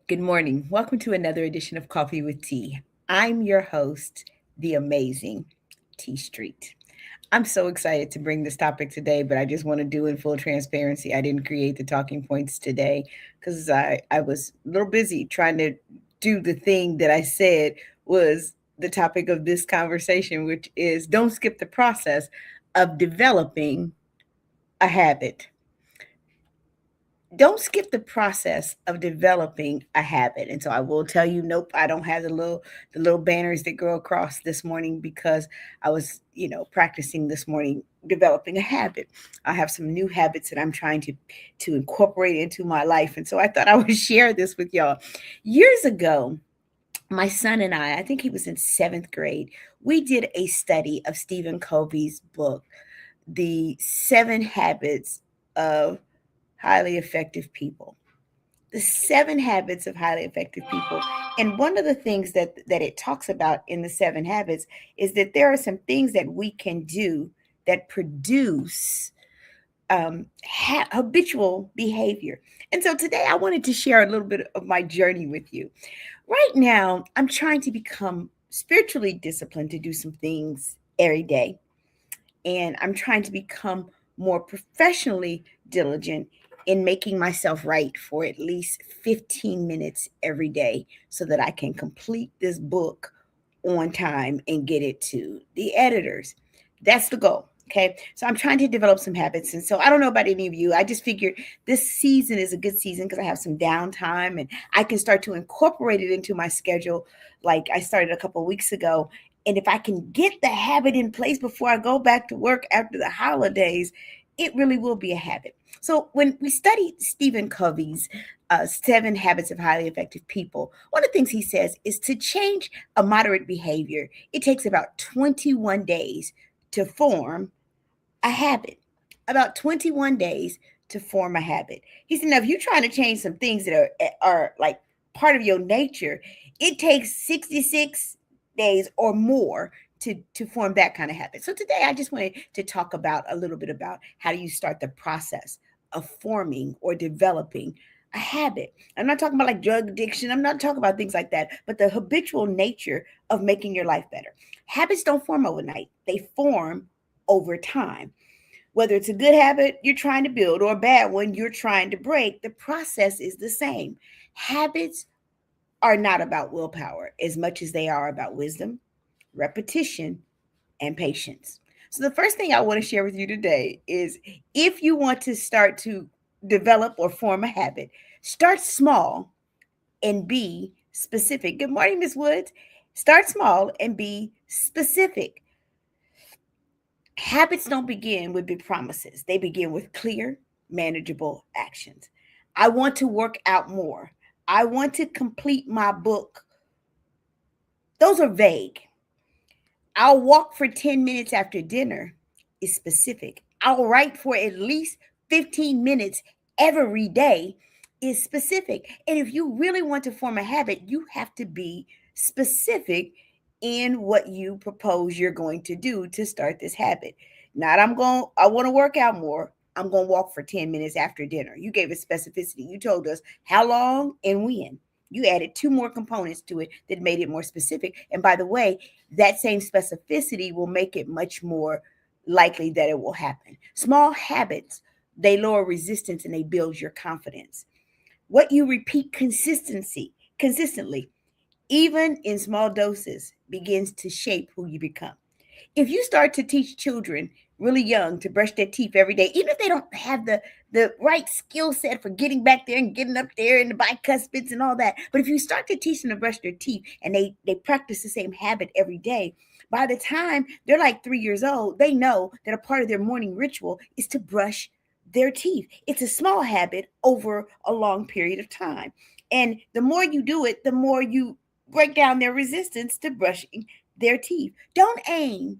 Good morning. Welcome to another edition of Coffee with Tea. I'm your host, the amazing T Street. I'm so excited to bring this topic today, but I just want to do in full transparency. I didn't create the talking points today because I was a little busy trying to do the thing that I said was the topic of this conversation, which is don't skip the process of developing a habit. Don't skip the process of developing a habit. And so I will tell you, nope, I don't have the little banners that go across this morning because I was, practicing this morning developing a habit. I have some new habits that I'm trying to incorporate into my life. And so I thought I would share this with y'all. Years ago, my son and I think he was in 7th grade, we did a study of Stephen Covey's book, The 7 Habits of Highly Effective People. The 7 habits of highly effective people. And one of the things that it talks about in the 7 habits is that there are some things that we can do that produce habitual behavior. And so today I wanted to share a little bit of my journey with you. Right now, I'm trying to become spiritually disciplined to do some things every day. And I'm trying to become more professionally diligent in making myself right for at least 15 minutes every day so that I can complete this book on time and get it to the editors. That's the goal. Okay. So I'm trying to develop some habits. And so I don't know about any of you. I just figured this season is a good season because I have some downtime and I can start to incorporate it into my schedule. Like I started a couple of weeks ago. And if I can get the habit in place before I go back to work after the holidays, it really will be a habit. So when we study Stephen Covey's 7 Habits of Highly Effective People, one of the things he says is to change a moderate behavior, it takes about 21 days to form a habit. About 21 days to form a habit. He said, now, if you're trying to change some things that are like part of your nature, it takes 66 days or more to form that kind of habit. So today I just wanted to talk about a little bit about how do you start the process of forming or developing a habit. I'm not talking about like drug addiction. I'm not talking about things like that, but the habitual nature of making your life better. Habits don't form overnight. They form over time. Whether it's a good habit you're trying to build or a bad one you're trying to break, the process is the same. Habits are not about willpower as much as they are about wisdom, repetition, and patience. So, the first thing I want to share with you today is if you want to start to develop or form a habit, start small and be specific. Good morning, Miss Woods. Start small and be specific. Habits don't begin with big promises, they begin with clear, manageable actions. I want to work out more. I want to complete my book. Those are vague. I'll walk for 10 minutes after dinner is specific. I'll write for at least 15 minutes every day is specific. And if you really want to form a habit, you have to be specific in what you propose you're going to do to start this habit. Not I want to work out more. I'm going to walk for 10 minutes after dinner. You gave us specificity. You told us how long and when. You added 2 more components to it that made it more specific. And by the way, that same specificity will make it much more likely that it will happen. Small habits, they lower resistance and they build your confidence. What you repeat consistently, even in small doses, begins to shape who you become. If you start to teach children really young to brush their teeth every day, even if they don't have the right skill set for getting back there and getting up there and the bicuspids and all that, but if you start to teach them to brush their teeth and they practice the same habit every day, by the time they're like 3 years old, they know that a part of their morning ritual is to brush their teeth. It's a small habit over a long period of time. And the more you do it, the more you break down their resistance to brushing their teeth. Don't aim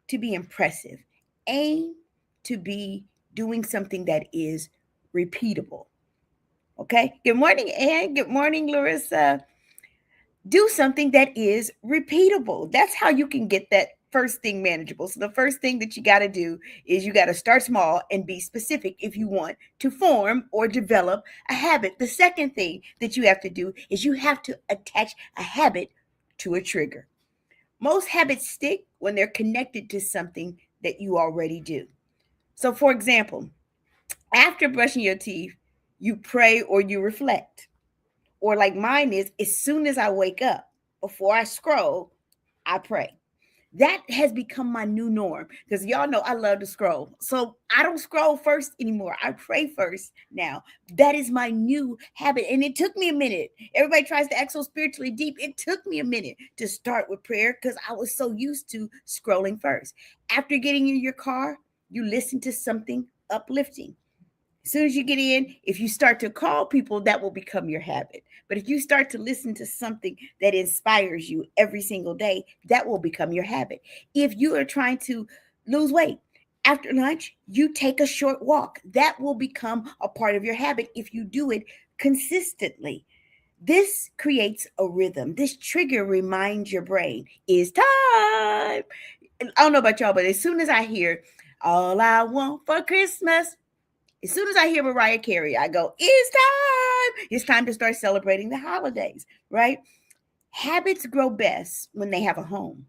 to be impressive. Aim to be doing something that is repeatable. Okay. Good morning, Ann. Good morning, Larissa. Do something that is repeatable. That's how you can get that first thing manageable. So the first thing that you got to do is you got to start small and be specific if you want to form or develop a habit. The second thing that you have to do is you have to attach a habit to a trigger. Most habits stick when they're connected to something that you already do. So, for example, after brushing your teeth, you pray or you reflect. Or, like mine is, as soon as I wake up, before I scroll, I pray. That has become my new norm because y'all know I love to scroll. So I don't scroll first anymore. I pray first now. That is my new habit. And it took me a minute. Everybody tries to act so spiritually deep. It took me a minute to start with prayer because I was so used to scrolling first. After getting in your car, you listen to something uplifting. As soon as you get in, if you start to call people, that will become your habit. But if you start to listen to something that inspires you every single day, that will become your habit. If you are trying to lose weight, after lunch, you take a short walk. That will become a part of your habit if you do it consistently. This creates a rhythm. This trigger reminds your brain, it's time. I don't know about y'all, but as soon as I hear, all I want for Christmas, as soon as I hear Mariah Carey, I go, it's time. It's time to start celebrating the holidays, right? Habits grow best when they have a home.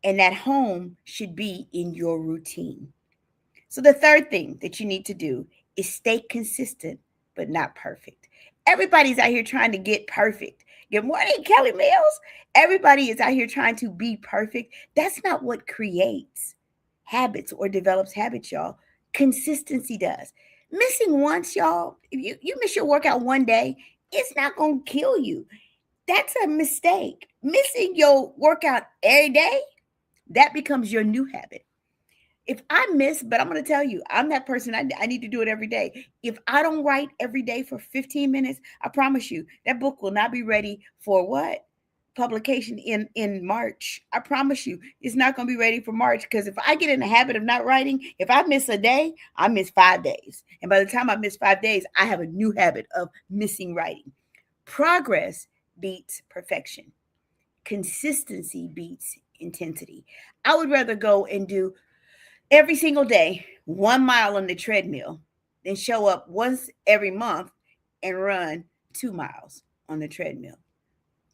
And that home should be in your routine. So the third thing that you need to do is stay consistent, but not perfect. Everybody's out here trying to get perfect. Good morning, Kelly Mills. Everybody is out here trying to be perfect. That's not what creates habits or develops habits, y'all. Consistency does. Missing once, y'all, if you miss your workout one day, it's not going to kill you. That's a mistake. Missing your workout every day, that becomes your new habit. If I miss, but I'm going to tell you, I'm that person. I need to do it every day. If I don't write every day for 15 minutes, I promise you that book will not be ready for what? Publication in March. I promise you it's not going to be ready for March because if I get in the habit of not writing, if I miss a day, I miss 5 days. And by the time I miss 5 days, I have a new habit of missing writing. Progress beats perfection. Consistency beats intensity. I would rather go and do every single day 1 mile on the treadmill than show up once every month and run 2 miles on the treadmill.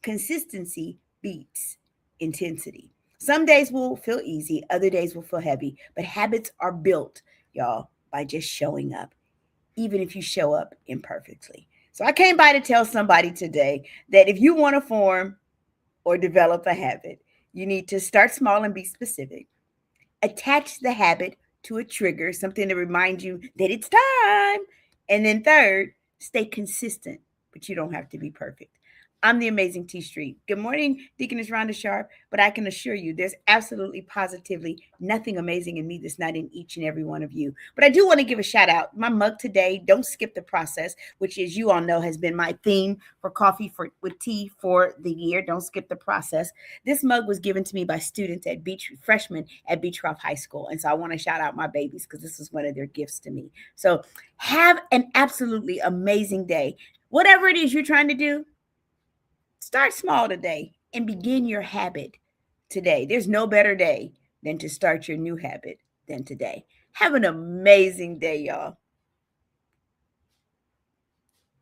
Consistency beats intensity. Some days will feel easy, other days will feel heavy, but habits are built, y'all, by just showing up, even if you show up imperfectly. So I came by to tell somebody today that if you want to form or develop a habit, you need to start small and be specific. Attach the habit to a trigger, something to remind you that it's time. And then third, stay consistent, but you don't have to be perfect. I'm the amazing T Street. Good morning, Deaconess Rhonda Sharp. But I can assure you, there's absolutely, positively nothing amazing in me that's not in each and every one of you. But I do want to give a shout out. My mug today, don't skip the process, which, as you all know, has been my theme for coffee with tea for the year. Don't skip the process. This mug was given to me by students at freshmen at Beechcroft High School. And so I want to shout out my babies because this is one of their gifts to me. So have an absolutely amazing day. Whatever it is you're trying to do, start small today and begin your habit today. There's no better day than to start your new habit than today. Have an amazing day, y'all.